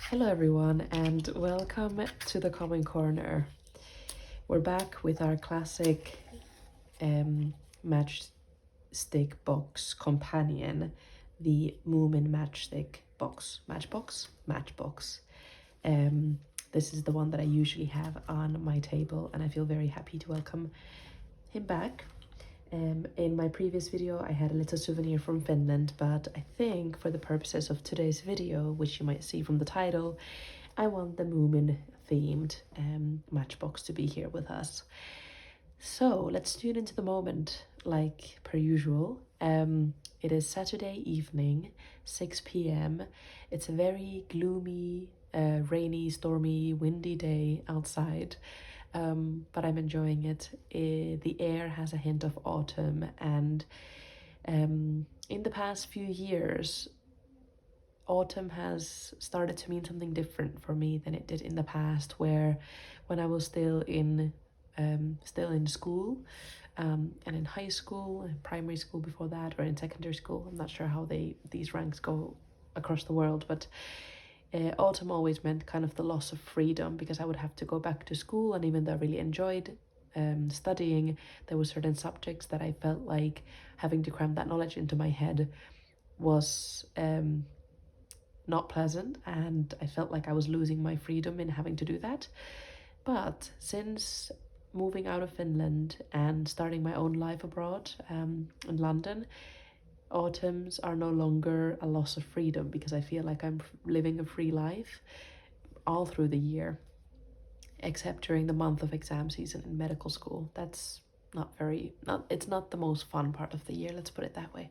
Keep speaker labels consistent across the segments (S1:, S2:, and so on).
S1: Hello everyone and welcome to the Common Corner. We're back with our classic matchstick box companion, the Moomin matchbox. This is the one that I usually have on my table and I feel very happy to welcome him back. In my previous video I had a little souvenir from Finland, but I think for the purposes of today's video, which you might see from the title, I want the Moomin themed matchbox to be here with us. So let's tune into the moment like per usual. It is Saturday evening, 6 p.m. It's a very gloomy, rainy, stormy, windy day outside. But I'm enjoying it. The air has a hint of autumn, and in the past few years, autumn has started to mean something different for me than it did in the past, where when I was still in school, and in high school and primary school before that, or in secondary school. I'm not sure how these ranks go across the world, but autumn always meant kind of the loss of freedom, because I would have to go back to school, and even though I really enjoyed studying, there were certain subjects that I felt like having to cram that knowledge into my head was not pleasant, and I felt like I was losing my freedom in having to do that. But since moving out of Finland and starting my own life abroad in London, autumns are no longer a loss of freedom, because I feel like I'm living a free life all through the year, except during the month of exam season in medical school. That's it's not the most fun part of the year, let's put it that way.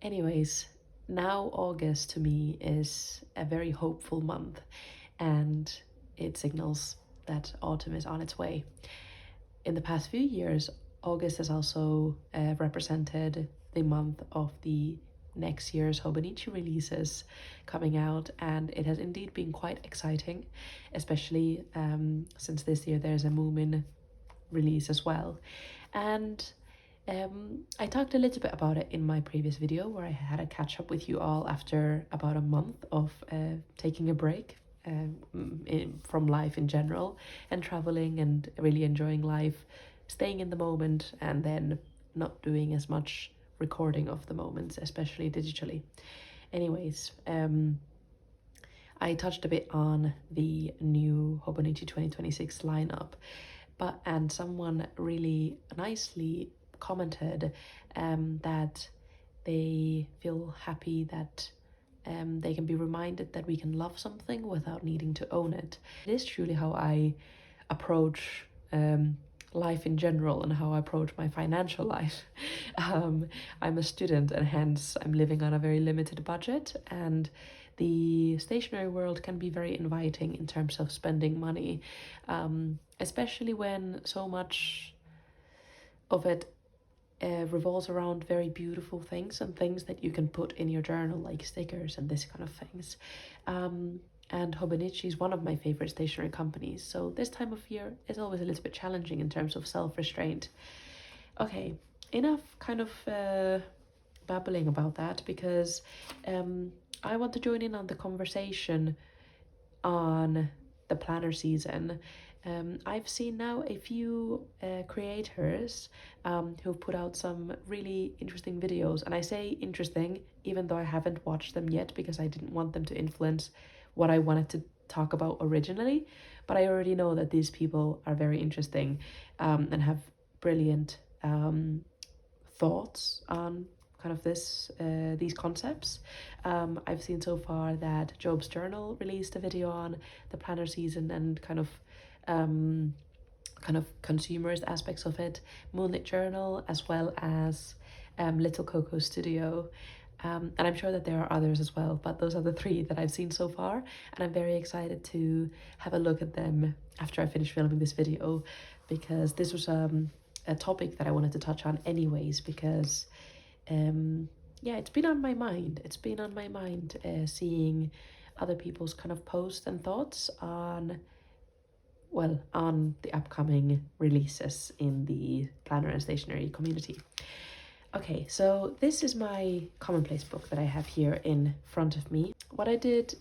S1: Anyways, now August to me is a very hopeful month, and it signals that autumn is on its way. In the past few years, August has also represented the month of the next year's Hobonichi releases coming out, and it has indeed been quite exciting, especially since this year there's a Moomin release as well. And I talked a little bit about it in my previous video, where I had a catch up with you all after about a month of taking a break from life in general, and traveling and really enjoying life, staying in the moment, and then not doing as much recording of the moments, especially digitally. Anyways, I touched a bit on the new Hobonichi 2026 lineup, and someone really nicely commented that they feel happy that they can be reminded that we can love something without needing to own it. It is truly how I approach life in general, and how I approach my financial life. I'm a student, and hence I'm living on a very limited budget, and the stationery world can be very inviting in terms of spending money, especially when so much of it revolves around very beautiful things and things that you can put in your journal, like stickers and this kind of things. And Hobonichi is one of my favorite stationery companies, so this time of year is always a little bit challenging in terms of self-restraint. Okay, enough kind of babbling about that, because I want to join in on the conversation on the planner season. I've seen now a few creators who've put out some really interesting videos, and I say interesting even though I haven't watched them yet, because I didn't want them to influence what I wanted to talk about originally, but I already know that these people are very interesting and have brilliant thoughts on kind of these concepts. I've seen so far that Job's Journal released a video on the planner season and kind of consumerist aspects of it, Moonlit Journal, as well as Little Coco Studio. And I'm sure that there are others as well, but those are the three that I've seen so far, and I'm very excited to have a look at them after I finish filming this video, because this was a topic that I wanted to touch on anyways, because yeah, it's been on my mind. It's been on my mind seeing other people's kind of posts and thoughts on the upcoming releases in the planner and stationery community. Okay, so this is my Commonplace book that I have here in front of me. What I did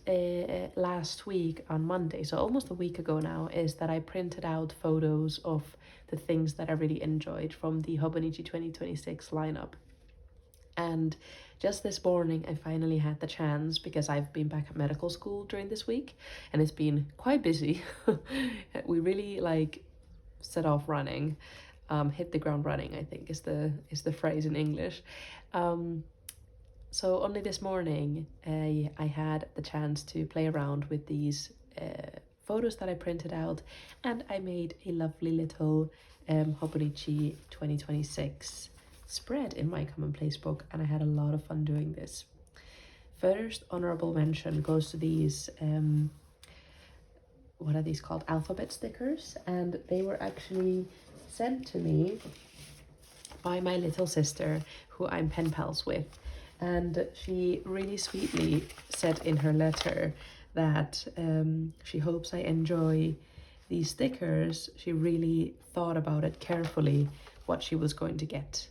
S1: last week on Monday, so almost a week ago now, is that I printed out photos of the things that I really enjoyed from the Hobonichi 2026 lineup. And just this morning, I finally had the chance, because I've been back at medical school during this week and it's been quite busy. We really like set off running, hit the ground running, I think is the phrase in English. So only this morning I had the chance to play around with these photos that I printed out, and I made a lovely little Hobonichi 2026 spread in my Commonplace book, and I had a lot of fun doing this. First honorable mention goes to these what are these called, alphabet stickers, and they were actually sent to me by my little sister, who I'm pen pals with, and she really sweetly said in her letter that she hopes I enjoy these stickers. She really thought about it carefully, what she was going to get.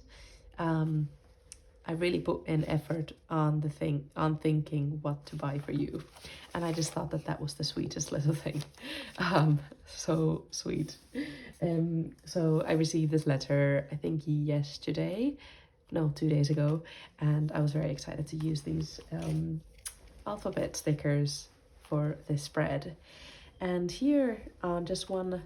S1: I really put in effort on thinking what to buy for you, and I just thought that was the sweetest little thing. So sweet. So I received this letter, I think yesterday, no, 2 days ago, and I was very excited to use these alphabet stickers for this spread. And here on just one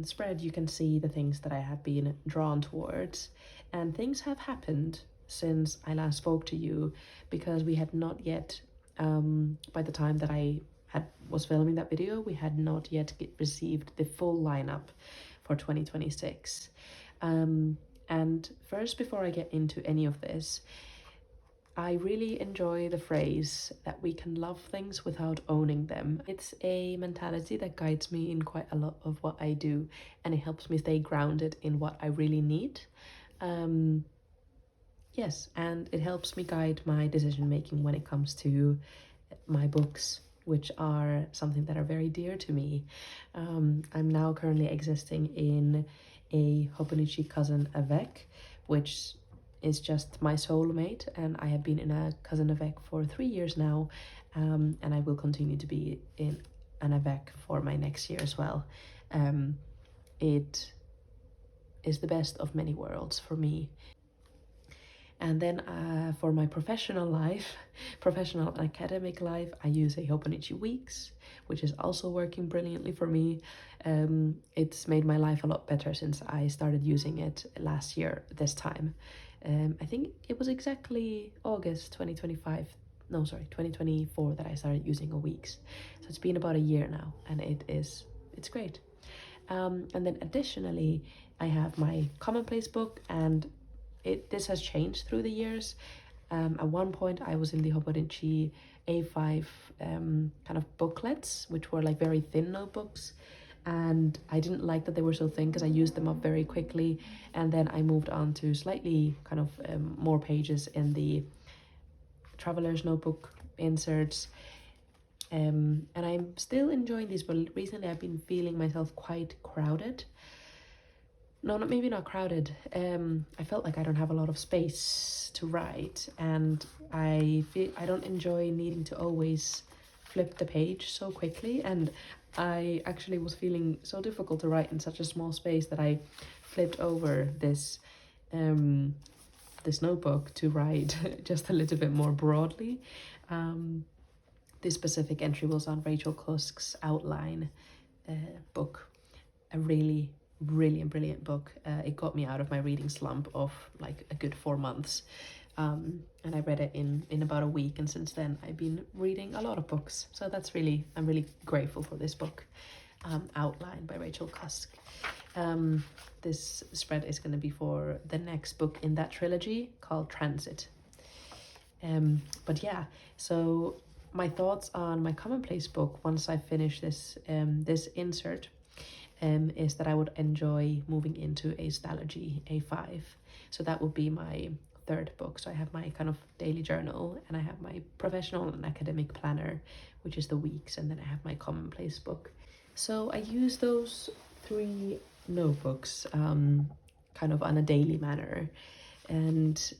S1: spread, you can see the things that I have been drawn towards, and things have happened since I last spoke to you, because we had not yet, by the time that I was filming that video, we had not yet received the full lineup for 2026. And first, before I get into any of this, I really enjoy the phrase that we can love things without owning them. It's a mentality that guides me in quite a lot of what I do, and it helps me stay grounded in what I really need. Yes, and it helps me guide my decision making when it comes to my books, which are something that are very dear to me. I'm now currently existing in a Hobonichi cousin avec, which is just my soulmate, and I have been in a cousin avec for 3 years now, and I will continue to be in an avec for my next year as well. It is the best of many worlds for me. And then for my professional and academic life, I use a Hobonichi Weeks, which is also working brilliantly for me. It's made my life a lot better since I started using it last year this time. I think it was exactly August 2025, no, sorry, 2024 that I started using a Weeks. So it's been about a year now, and it's great. And then additionally, I have my Commonplace book, and this has changed through the years. At one point I was in the Hobonichi A5 kind of booklets, which were like very thin notebooks, and I didn't like that they were so thin because I used them up very quickly. And then I moved on to slightly kind of more pages in the traveler's notebook inserts. And I'm still enjoying these, but recently I've been feeling myself quite crowded. No, maybe not crowded. I felt like I don't have a lot of space to write, and I don't enjoy needing to always flip the page so quickly, and I actually was feeling so difficult to write in such a small space that I flipped over this this notebook to write just a little bit more broadly. This specific entry was on Rachel Cusk's Outline book, a really brilliant book. It got me out of my reading slump of like a good 4 months, and I read it in about a week, and since then I've been reading a lot of books, so I'm really grateful for this book, Outline by Rachel Cusk. This spread is going to be for the next book in that trilogy called Transit. But yeah, so my thoughts on my Commonplace book once I finish this this insert is that I would enjoy moving into a Stalogy A5. So that would be my third book. So I have my kind of daily journal, and I have my professional and academic planner, which is the Weeks, and then I have my Commonplace book. So I use those 3 notebooks kind of on a daily manner, and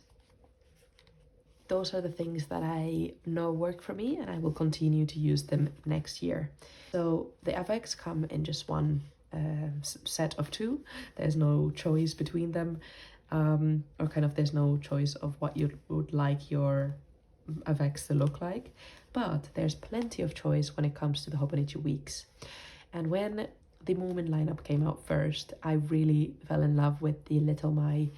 S1: those are the things that I know work for me, and I will continue to use them next year. So the FX come in just one set of two. There's no choice between them, or kind of there's no choice of what you would like your FX to look like, but there's plenty of choice when it comes to the Hobonichi weeks. And when the Moomin lineup came out first, I really fell in love with the Little My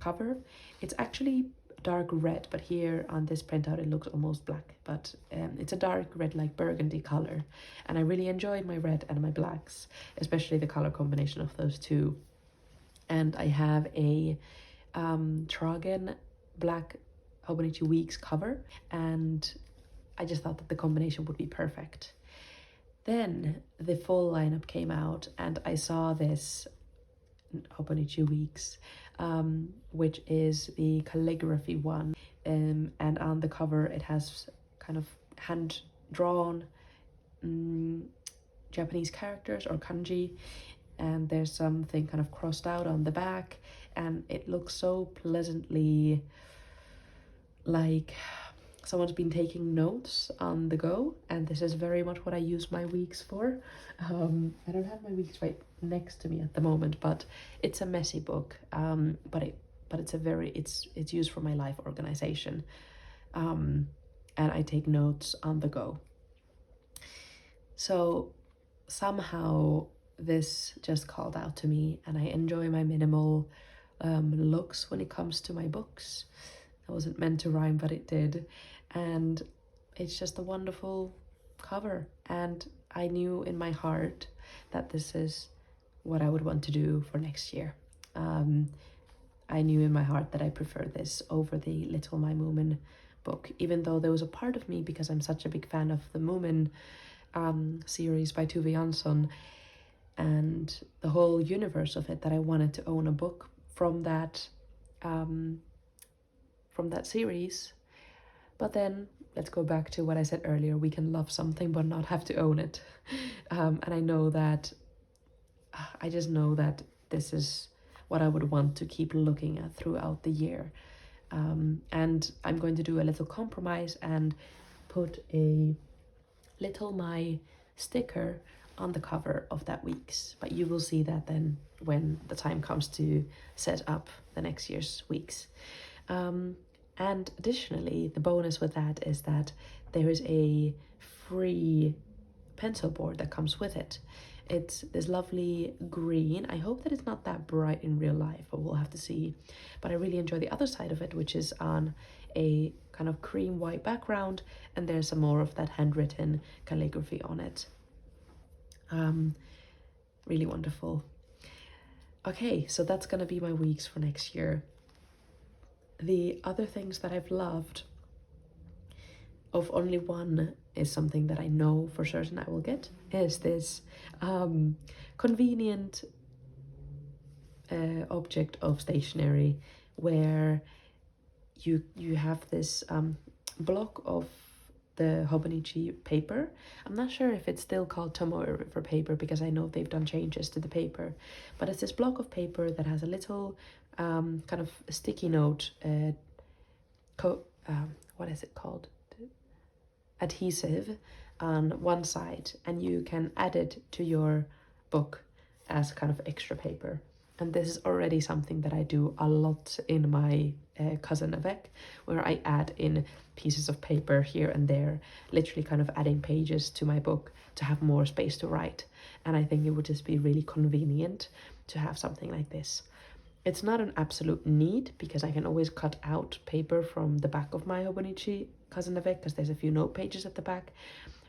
S1: cover. It's actually dark red, but here on this printout it looks almost black, but it's a dark red, like burgundy color, and I really enjoyed my red and my blacks, especially the color combination of those two. And I have a Tragen black Hobonichi Weeks cover, and I just thought that the combination would be perfect. Then the full lineup came out, and I saw this Hobonichi Weeks, which is the calligraphy one, and on the cover it has kind of hand-drawn Japanese characters or kanji, and there's something kind of crossed out on the back, and it looks so pleasantly like someone's been taking notes on the go, and this is very much what I use my weeks for. I don't have my weeks right next to me at the moment, but it's a messy book, but it's used for my life organization, and I take notes on the go. So somehow this just called out to me, and I enjoy my minimal looks when it comes to my books. It wasn't meant to rhyme, but it did. And it's just a wonderful cover. And I knew in my heart that this is what I would want to do for next year. I knew in my heart that I prefer this over the Little My Moomin book, even though there was a part of me, because I'm such a big fan of the Moomin series by Tove Jansson and the whole universe of it, that I wanted to own a book from that series. But then let's go back to what I said earlier: we can love something but not have to own it. And I just know that this is what I would want to keep looking at throughout the year. And I'm going to do a little compromise and put a Little My sticker on the cover of that week's, but you will see that then when the time comes to set up the next year's weeks. And additionally, the bonus with that is that there is a free pencil board that comes with it. It's this lovely green. I hope that it's not that bright in real life, but we'll have to see. But I really enjoy the other side of it, which is on a kind of cream white background, and there's some more of that handwritten calligraphy on it. Really wonderful. Okay, so that's gonna be my weeks for next year. The other things that I've loved, of only one is something that I know for certain I will get, is this convenient object of stationery, where you have this block of the Hobonichi paper. I'm not sure if it's still called Tomoe River paper, because I know they've done changes to the paper, but it's this block of paper that has a little kind of sticky note, what is it called? Adhesive on one side, and you can add it to your book as kind of extra paper. And this is already something that I do a lot in my cousin avec, where I add in pieces of paper here and there, literally kind of adding pages to my book to have more space to write. And I think it would just be really convenient to have something like this. It's not an absolute need, because I can always cut out paper from the back of my Hobonichi cousin avec, because there's a few note pages at the back,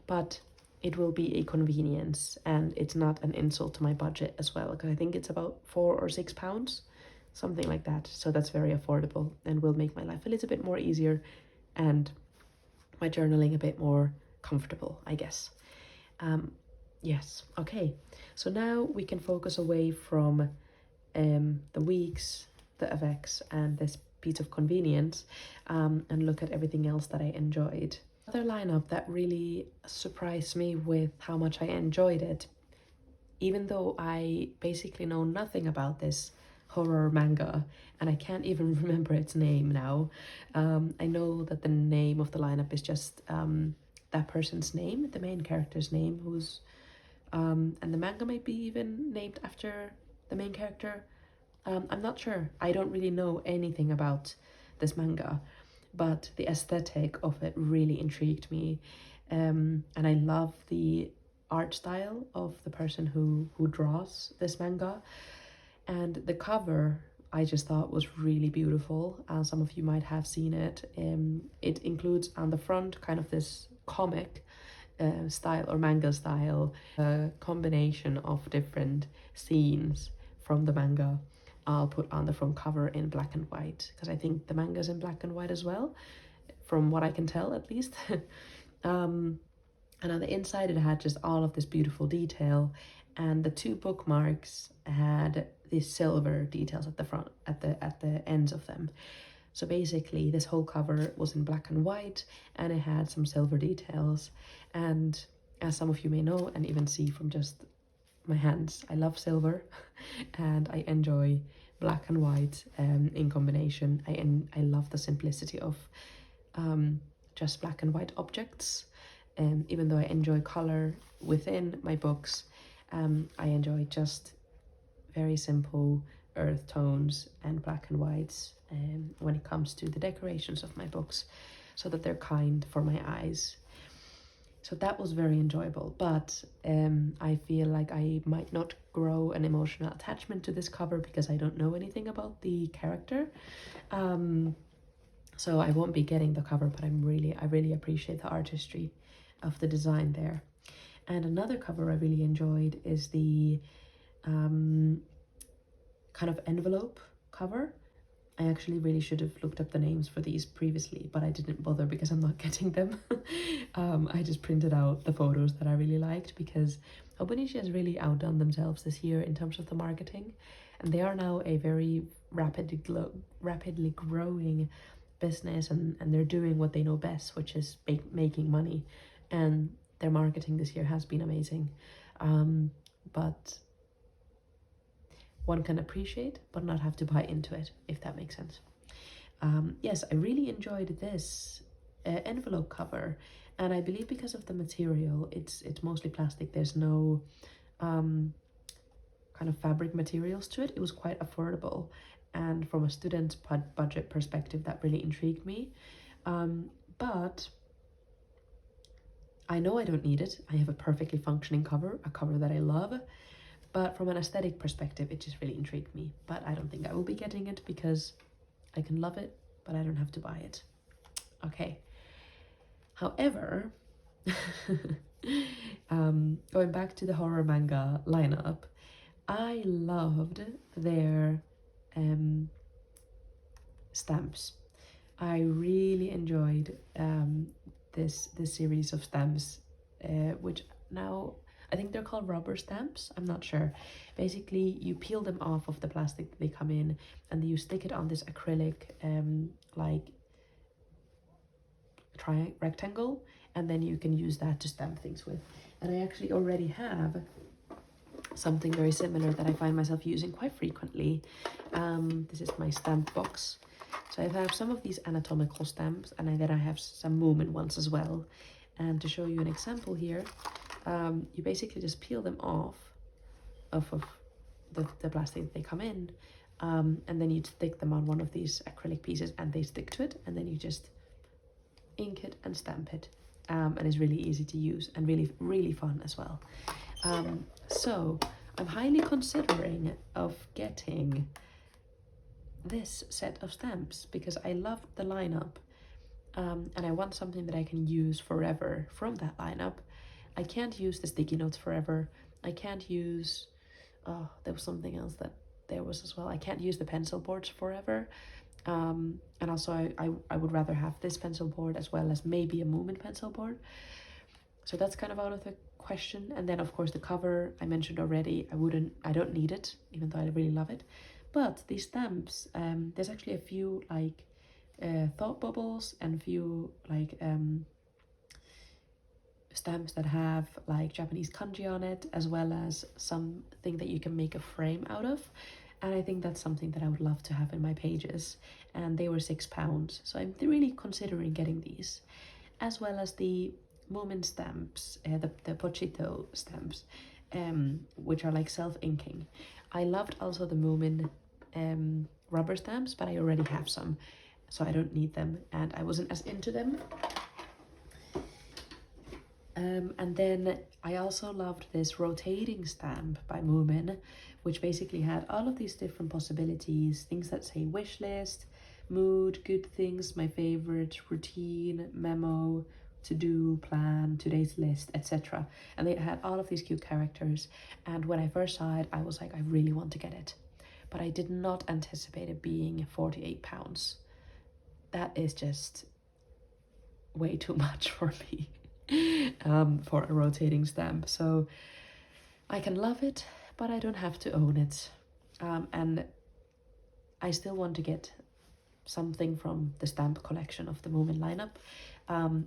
S1: but it will be a convenience, and it's not an insult to my budget as well, because I think it's about £4 or £6, something like that. So that's very affordable and will make my life a little bit more easier and my journaling a bit more comfortable, I guess. Yes, okay. So now we can focus away from the weeks, the AVEX, and this piece of convenience, and look at everything else that I enjoyed. Another lineup that really surprised me with how much I enjoyed it, even though I basically know nothing about this horror manga, and I can't even remember its name now. I know that the name of the lineup is just that person's name, the main character's name, who's and the manga might be even named after the main character. I'm not sure. I don't really know anything about this manga, but the aesthetic of it really intrigued me. And I love the art style of the person who draws this manga. And the cover I just thought was really beautiful. Some of you might have seen it. It includes on the front kind of this comic style or manga style, a combination of different scenes from the manga. I'll put on the front cover in black and white because I think the manga's in black and white as well, from what I can tell at least. And on the inside it had just all of this beautiful detail, and the two bookmarks had these silver details at the front, at the ends of them. So basically this whole cover was in black and white, and it had some silver details. And as some of you may know and even see from just my hands, I love silver and I enjoy black and white in combination. I love the simplicity of just black and white objects. Even though I enjoy color within my books, I enjoy just very simple earth tones and black and whites when it comes to the decorations of my books, so that they're kind for my eyes. So that was very enjoyable, but I feel like I might not grow an emotional attachment to this cover because I don't know anything about the character. So I won't be getting the cover, but I really appreciate the artistry of the design there. And another cover I really enjoyed is the kind of envelope cover. I actually really should have looked up the names for these previously, but I didn't bother because I'm not getting them. I just printed out the photos that I really liked because Hobonichi has really outdone themselves this year in terms of the marketing, and they are now a very rapidly growing business, and they're doing what they know best, which is making money, and their marketing this year has been amazing. But one can appreciate but not have to buy into it, if that makes sense. Yes, I really enjoyed this envelope cover, and I believe because of the material, it's mostly plastic. There's no kind of fabric materials to it. It was quite affordable, and from a student's budget perspective, that really intrigued me. But I know I don't need it. I have a perfectly functioning cover, a cover that I love. But from an aesthetic perspective, it just really intrigued me. But I don't think I will be getting it because I can love it, but I don't have to buy it. Okay. However, going back to the horror manga lineup, I loved their stamps. I really enjoyed this series of stamps, which now I think they're called rubber stamps. I'm not sure. Basically, you peel them off of the plastic they come in, and you stick it on this acrylic like rectangle, and then you can use that to stamp things with. And I actually already have something very similar that I find myself using quite frequently. This is my stamp box. So I have some of these anatomical stamps, and then I have some Moomin ones as well. And to show you an example here, you basically just peel them off of the plastic they come in, and then you stick them on one of these acrylic pieces and they stick to it, and then you just ink it and stamp it, and it's really easy to use and really fun as well. So I'm highly considering of getting this set of stamps because I love the lineup, and I want something that I can use forever from that lineup. I can't use the sticky notes forever. I can't use, oh, there was something else that there was as well. I can't use the pencil boards forever. And also I would rather have this pencil board as well as maybe a Moomin pencil board. So that's kind of out of the question. And then of course the cover I mentioned already, I don't need it, even though I really love it. But these stamps, there's actually a few like thought bubbles and a few like stamps that have like Japanese kanji on it, as well as something that you can make a frame out of. and I think that's something that I would love to have in my pages, and they were £6, so I'm really considering getting these, as well as the Moomin stamps, the Pochito stamps, which are like self-inking. I loved also the Moomin rubber stamps, but I already have some, so I don't need them, and I wasn't as into them. And then I also loved this rotating stamp by Moomin, which basically had all of these different possibilities, things that say wish list, mood, good things, my favorite, routine, memo, to-do, plan, today's list, etc. And they had all of these cute characters, and when I first saw it, I was like, I really want to get it. But I did not anticipate it being £48. That is just way too much for me. For a rotating stamp, so I can love it, but I don't have to own it, and I still want to get something from the stamp collection of the Moomin lineup,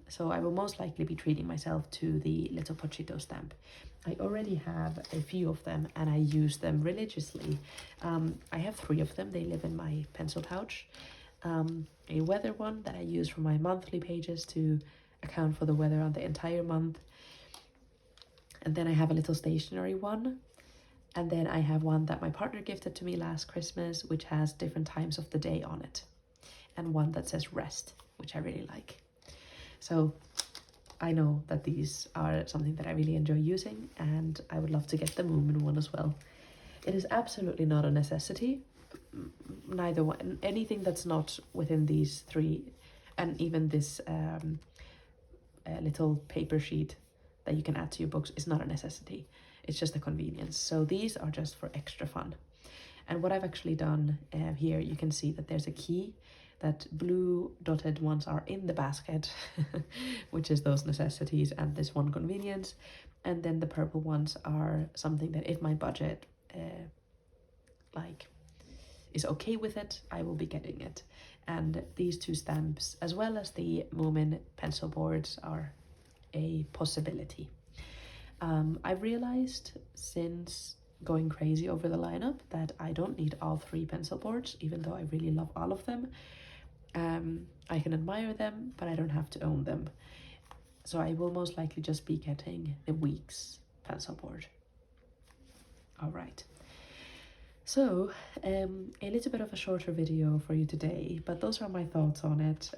S1: so I will most likely be treating myself to the little Pochito stamp. I already have a few of them and I use them religiously. I have 3 of them. They live in my pencil pouch. A weather one that I use for my monthly pages to account for the weather on the entire month, and then I have a little stationery one, and then I have one that my partner gifted to me last Christmas, which has different times of the day on it, and one that says rest, which I really like. So I know that these are something that I really enjoy using, and I would love to get the Moomin one as well. It is absolutely not a necessity, neither one. Anything that's not within these 3, and even this little paper sheet that you can add to your books is not a necessity. It's just a convenience. So these are just for extra fun. And what I've actually done here, you can see that there's a key, that blue dotted ones are in the basket, which is those necessities and this one convenience. And then the purple ones are something that if my budget is okay with it, I will be getting it. And these 2 stamps, as well as the Moomin pencil boards, are a possibility. I've realized since going crazy over the lineup that I don't need all 3 pencil boards, even though I really love all of them. I can admire them, but I don't have to own them. So I will most likely just be getting the week's pencil board. All right. So, a little bit of a shorter video for you today, but those are my thoughts on it,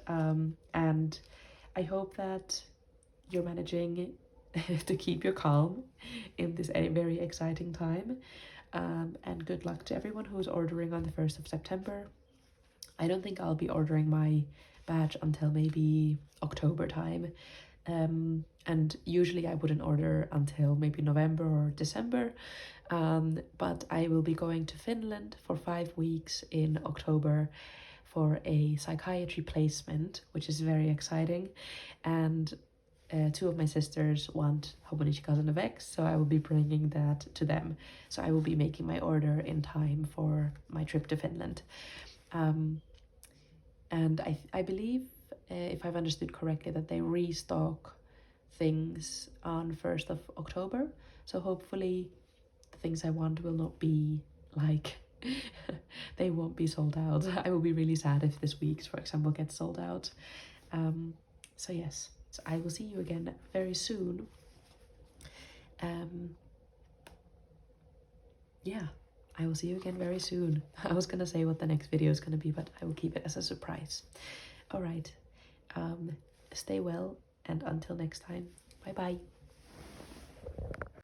S1: and I hope that you're managing to keep your calm in this very exciting time, and good luck to everyone who's ordering on the 1st of September. I don't think I'll be ordering my batch until maybe October time, and usually I wouldn't order until maybe November or December, but I will be going to Finland for 5 weeks in October for a psychiatry placement, which is very exciting, and 2 of my sisters want Hobonichi Cousin of X, so I will be bringing that to them. So I will be making my order in time for my trip to Finland. And I believe, if I've understood correctly, that they restock things on 1st of October. So hopefully the things I want will not be like, they won't be sold out. I will be really sad if this week's, for example, gets sold out. So yes, so I will see you again very soon. Yeah, I will see you again very soon. I was gonna say what the next video is gonna be, but I will keep it as a surprise. All right, stay well, and until next time, bye bye.